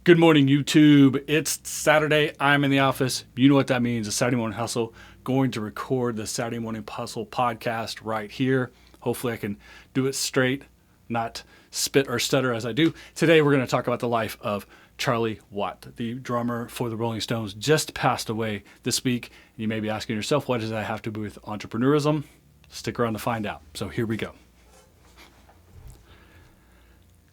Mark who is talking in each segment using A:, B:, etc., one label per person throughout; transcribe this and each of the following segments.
A: Good morning, YouTube. It's Saturday. I'm in the office. You know what that means. A Saturday Morning Hustle. Going to record the Saturday Morning Hustle podcast right here. Hopefully I can do it straight, not spit or stutter as I do. Today we're going to talk about the life of Charlie Watt, the drummer for the Rolling Stones, just passed away this week. You may be asking yourself, what does that have to do with entrepreneurism? Stick around to find out. So here we go.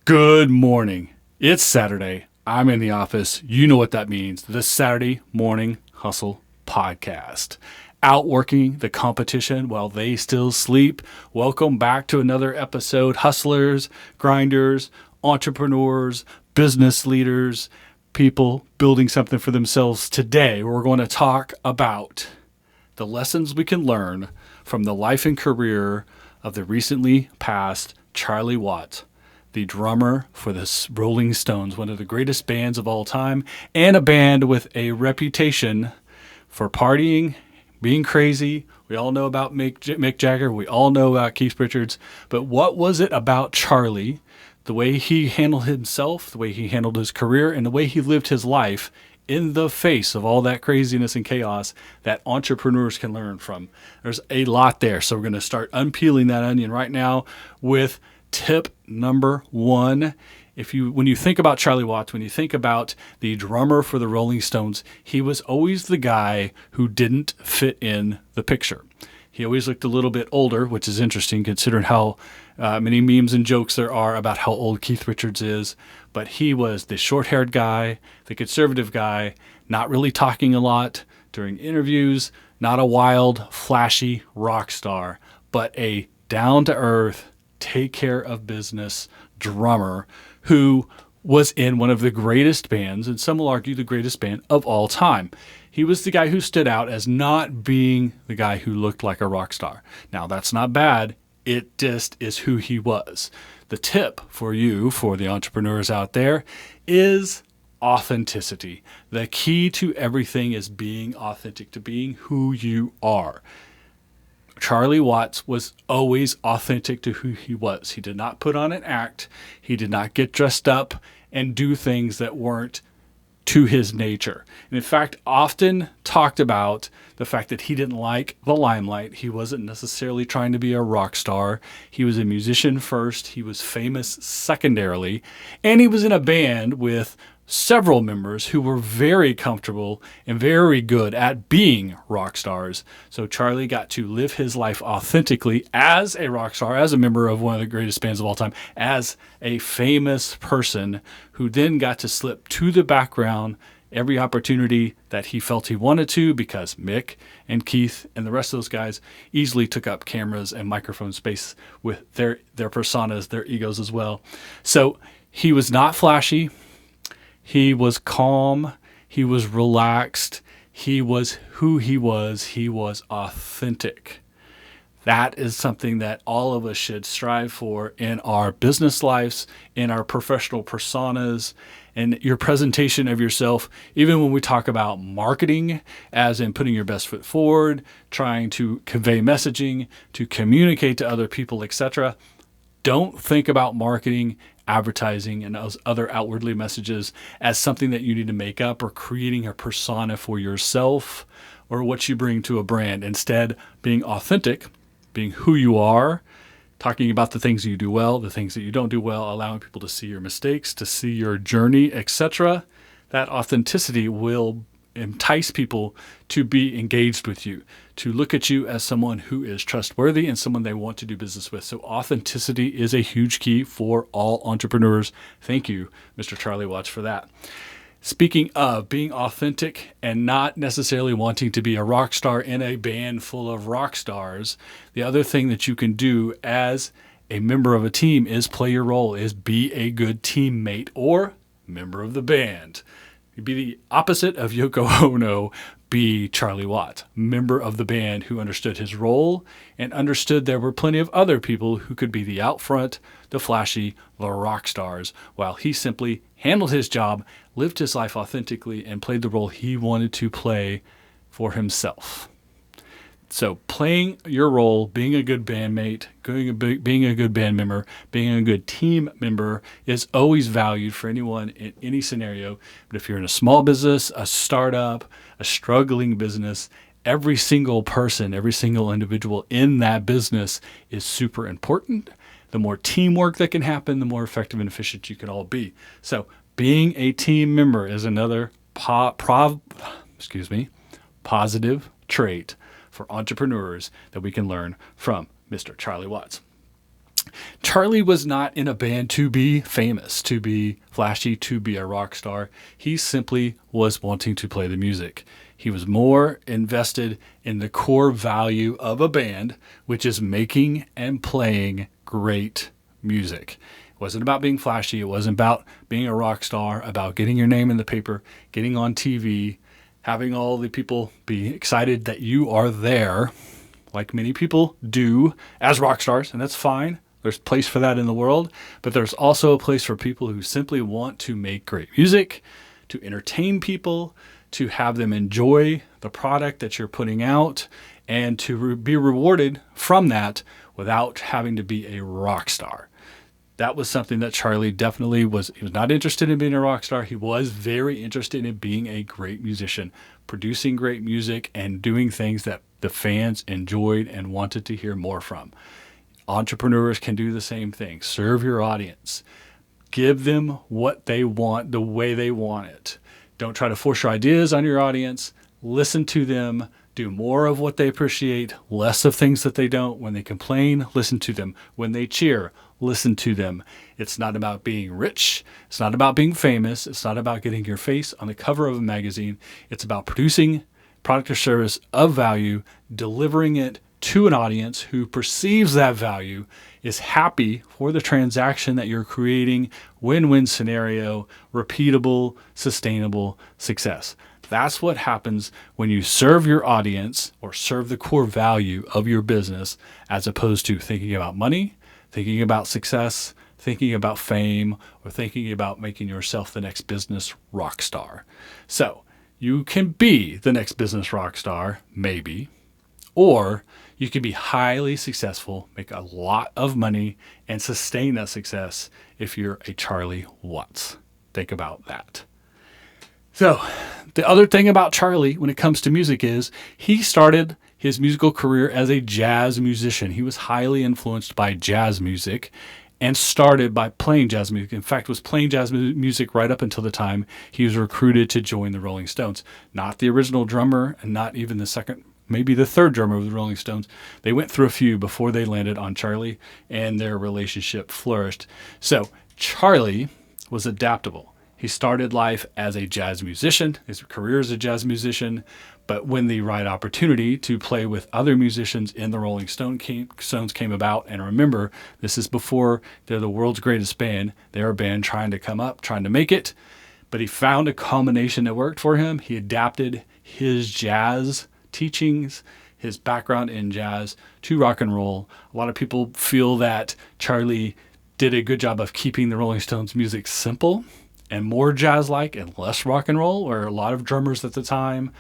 A: Good morning. It's Saturday. I'm in the office. You know what that means. The Saturday Morning Hustle podcast. Outworking the competition while they still sleep. Welcome back to another episode. Hustlers, grinders, entrepreneurs, business leaders, people building something for themselves. Today, we're going to talk about the lessons we can learn from the life and career of the recently passed Charlie Watt, the drummer for the Rolling Stones, one of the greatest bands of all time, and a band with a reputation for partying, being crazy. We all know about Mick Jagger. We all know about Keith Richards. But what was it about Charlie, the way he handled himself, the way he handled his career, and the way he lived his life in the face of all that craziness and chaos that entrepreneurs can learn from? There's a lot there. So we're going to start unpeeling that onion right now with tip number one. When you think about Charlie Watts, when you think about the drummer for the Rolling Stones, he was always the guy who didn't fit in the picture. He always looked a little bit older, which is interesting considering how many memes and jokes there are about how old Keith Richards is. But he was the short-haired guy, the conservative guy, not really talking a lot during interviews, not a wild, flashy rock star, but a down-to-earth, take care of business drummer who was in one of the greatest bands, and some will argue the greatest band of all time. He was the guy who stood out as not being the guy who looked like a rock star. Now, that's not bad. It just is who he was. The tip for you, for the entrepreneurs out there, is authenticity. The key to everything is being authentic, to being who you are. Charlie Watts was always authentic to who he was. He did not put on an act. He did not get dressed up and do things that weren't to his nature. And in fact, often talked about the fact that he didn't like the limelight. He wasn't necessarily trying to be a rock star. He was a musician first. He was famous secondarily. And he was in a band with several members who were very comfortable and very good at being rock stars. So Charlie got to live his life authentically as a rock star, as a member of one of the greatest bands of all time, as a famous person who then got to slip to the background every opportunity that he felt he wanted to, because Mick and Keith and the rest of those guys easily took up cameras and microphone space with their personas, their egos as well. So he was not flashy. He was calm, he was relaxed, he was who he was authentic. That is something that all of us should strive for in our business lives, in our professional personas, and your presentation of yourself, even when we talk about marketing, as in putting your best foot forward, trying to convey messaging, to communicate to other people, etc. Don't think about marketing, advertising, and those other outwardly messages as something that you need to make up or creating a persona for yourself or what you bring to a brand. Instead, being authentic, being who you are, talking about the things you do well, the things that you don't do well, allowing people to see your mistakes, to see your journey, etc. That authenticity will entice people to be engaged with you, to look at you as someone who is trustworthy and someone they want to do business with. So authenticity is a huge key for all entrepreneurs. Thank you, Mr. Charlie Watts, for that. Speaking of being authentic and not necessarily wanting to be a rock star in a band full of rock stars, the other thing that you can do as a member of a team is play your role, is be a good teammate or member of the band. Be the opposite of Yoko Ono, be Charlie Watt, member of the band who understood his role and understood there were plenty of other people who could be the out front, the flashy, the rock stars, while he simply handled his job, lived his life authentically, and played the role he wanted to play for himself. So playing your role, being a good bandmate, being a good band member, being a good team member is always valued for anyone in any scenario. But if you're in a small business, a startup, a struggling business, every single person, every single individual in that business is super important. The more teamwork that can happen, the more effective and efficient you can all be. So being a team member is another positive trait for entrepreneurs that we can learn from Mr. Charlie Watts. Charlie was not in a band to be famous, to be flashy, to be a rock star. He simply was wanting to play the music. He was more invested in the core value of a band, which is making and playing great music. It wasn't about being flashy. It wasn't about being a rock star, about getting your name in the paper, getting on TV, having all the people be excited that you are there, like many people do as rock stars, and that's fine. There's a place for that in the world, but there's also a place for people who simply want to make great music, to entertain people, to have them enjoy the product that you're putting out, and to be rewarded from that without having to be a rock star. That was something that Charlie definitely was. He was not interested in being a rock star. He was very interested in being a great musician, producing great music and doing things that the fans enjoyed and wanted to hear more from. Entrepreneurs can do the same thing. Serve your audience. Give them what they want the way they want it. Don't try to force your ideas on your audience. Listen to them. Do more of what they appreciate, less of things that they don't. When they complain, listen to them. When they cheer, listen to them. It's not about being rich. It's not about being famous. It's not about getting your face on the cover of a magazine. It's about producing product or service of value, delivering it to an audience who perceives that value, is happy for the transaction that you're creating, win-win scenario, repeatable, sustainable success. That's what happens when you serve your audience or serve the core value of your business, as opposed to thinking about money, thinking about success, thinking about fame, or thinking about making yourself the next business rock star. So you can be the next business rock star, maybe, or you can be highly successful, make a lot of money, and sustain that success if you're a Charlie Watts. Think about that. So the other thing about Charlie when it comes to music is he started his musical career as a jazz musician. He was highly influenced by jazz music and started by playing jazz music. In fact, was playing jazz music right up until the time he was recruited to join the Rolling Stones. Not the original drummer and not even the second, maybe the third drummer of the Rolling Stones. They went through a few before they landed on Charlie, and their relationship flourished. So Charlie was adaptable. He started life as a jazz musician, his career as a jazz musician, but when the right opportunity to play with other musicians in the Rolling Stones came about, and remember, this is before they're the world's greatest band. They're a band trying to come up, trying to make it, but he found a combination that worked for him. He adapted his jazz teachings, his background in jazz, to rock and roll. A lot of people feel that Charlie did a good job of keeping the Rolling Stones music simple and more jazz-like and less rock and roll, where a lot of drummers at the time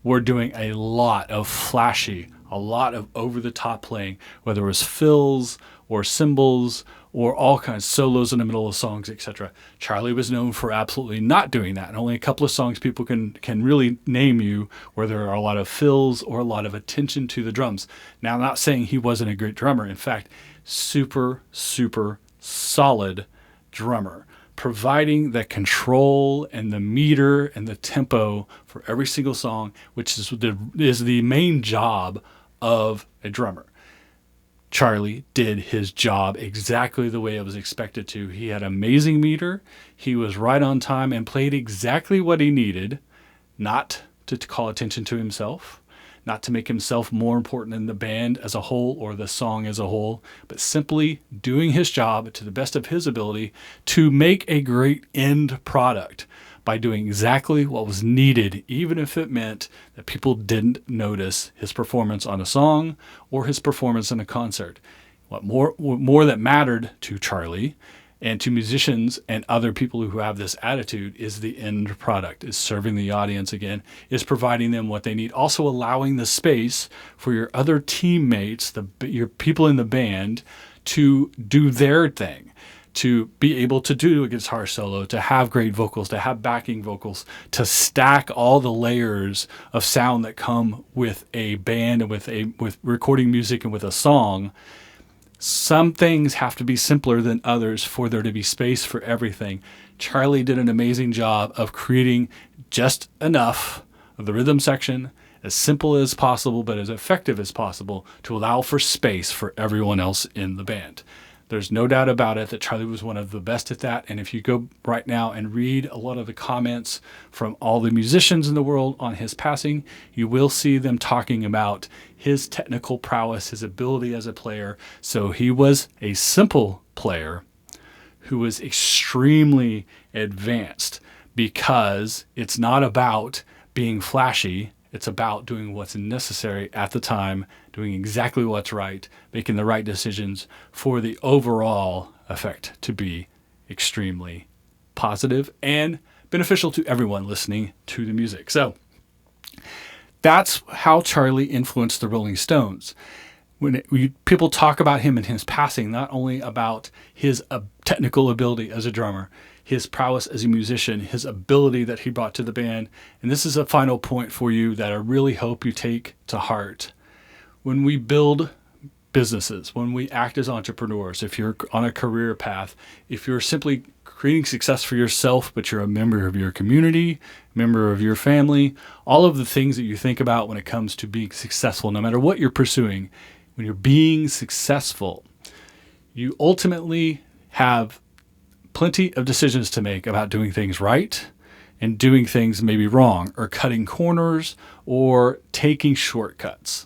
A: were doing a lot of flashy, a lot of over-the-top playing, whether it was fills or cymbals or all kinds of solos in the middle of songs, etc. Charlie was known for absolutely not doing that. And only a couple of songs people can really name you where there are a lot of fills or a lot of attention to the drums. Now, I'm not saying he wasn't a great drummer. In fact, super, super solid drummer, providing the control and the meter and the tempo for every single song, which is the main job of a drummer. Charlie did his job exactly the way it was expected to. He had amazing meter. He was right on time and played exactly what he needed, not to call attention to himself, not to make himself more important than the band as a whole or the song as a whole, but simply doing his job to the best of his ability to make a great end product by doing exactly what was needed, even if it meant that people didn't notice his performance on a song or his performance in a concert. What more that mattered to Charlie And to musicians and other people who have this attitude is the end product, is serving the audience again, is providing them what they need. Also allowing the space for your other teammates, your people in the band, to do their thing, to be able to do a guitar solo, to have great vocals, to have backing vocals, to stack all the layers of sound that come with a band and with recording music and with a song. Some things have to be simpler than others for there to be space for everything. Charlie did an amazing job of creating just enough of the rhythm section, as simple as possible, but as effective as possible, to allow for space for everyone else in the band. There's no doubt about it that Charlie was one of the best at that. And if you go right now and read a lot of the comments from all the musicians in the world on his passing, you will see them talking about his technical prowess, his ability as a player. So he was a simple player who was extremely advanced, because it's not about being flashy. It's about doing what's necessary at the time, doing exactly what's right, making the right decisions for the overall effect to be extremely positive and beneficial to everyone listening to the music. So that's how Charlie influenced the Rolling Stones. When people talk about him and his passing, not only about his technical ability as a drummer, his prowess as a musician, his ability that he brought to the band. And this is a final point for you that I really hope you take to heart. When we build businesses, when we act as entrepreneurs, if you're on a career path, if you're simply creating success for yourself, but you're a member of your community, member of your family, all of the things that you think about when it comes to being successful, no matter what you're pursuing, when you're being successful, you ultimately have plenty of decisions to make about doing things right and doing things maybe wrong, or cutting corners or taking shortcuts.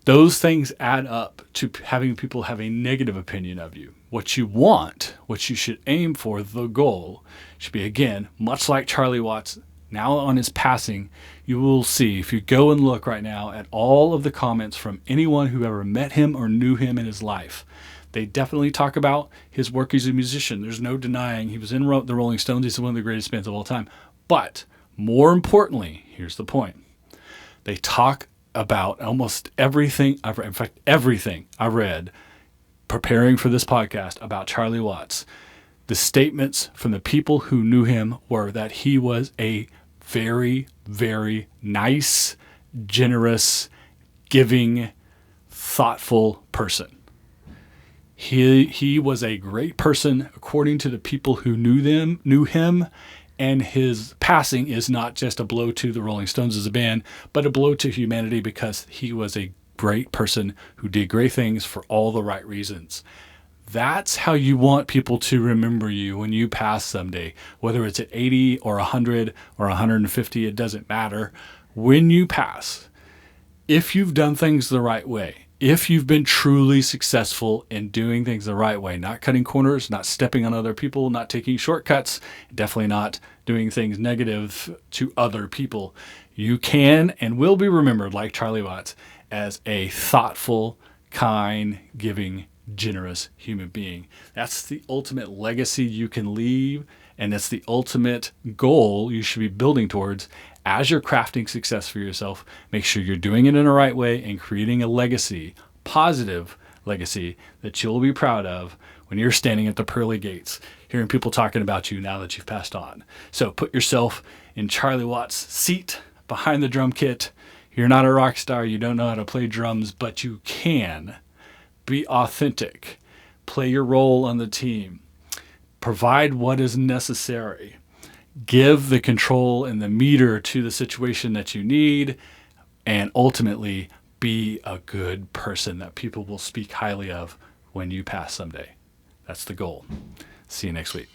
A: Those things add up to having people have a negative opinion of you. What you want, what you should aim for, the goal should be, again, much like Charlie Watts. Now on his passing, you will see, if you go and look right now at all of the comments from anyone who ever met him or knew him in his life, they definitely talk about his work as a musician. There's no denying he was in the Rolling Stones. He's one of the greatest bands of all time. But more importantly, here's the point. They talk about almost everything I've read. In fact, everything I read preparing for this podcast about Charlie Watts. The statements from the people who knew him were that he was a very, very nice, generous, giving, thoughtful person. He was a great person according to the people who knew him, and his passing is not just a blow to the Rolling Stones as a band, but a blow to humanity, because he was a great person who did great things for all the right reasons. That's how you want people to remember you when you pass someday, whether it's at 80 or 100 or 150, it doesn't matter. When you pass, if you've done things the right way, if you've been truly successful in doing things the right way, not cutting corners, not stepping on other people, not taking shortcuts, definitely not doing things negative to other people, you can and will be remembered, like Charlie Watts, as a thoughtful, kind, giving, generous human being. That's the ultimate legacy you can leave, and it's the ultimate goal you should be building towards as you're crafting success for yourself. Make sure you're doing it in the right way and creating a legacy, positive legacy, that you'll be proud of when you're standing at the pearly gates, hearing people talking about you now that you've passed on. So put yourself in Charlie Watts' seat behind the drum kit. You're not a rock star, you don't know how to play drums, but you can. Be authentic. Play your role on the team. Provide what is necessary. Give the control and the meter to the situation that you need, and ultimately be a good person that people will speak highly of when you pass someday. That's the goal. See you next week.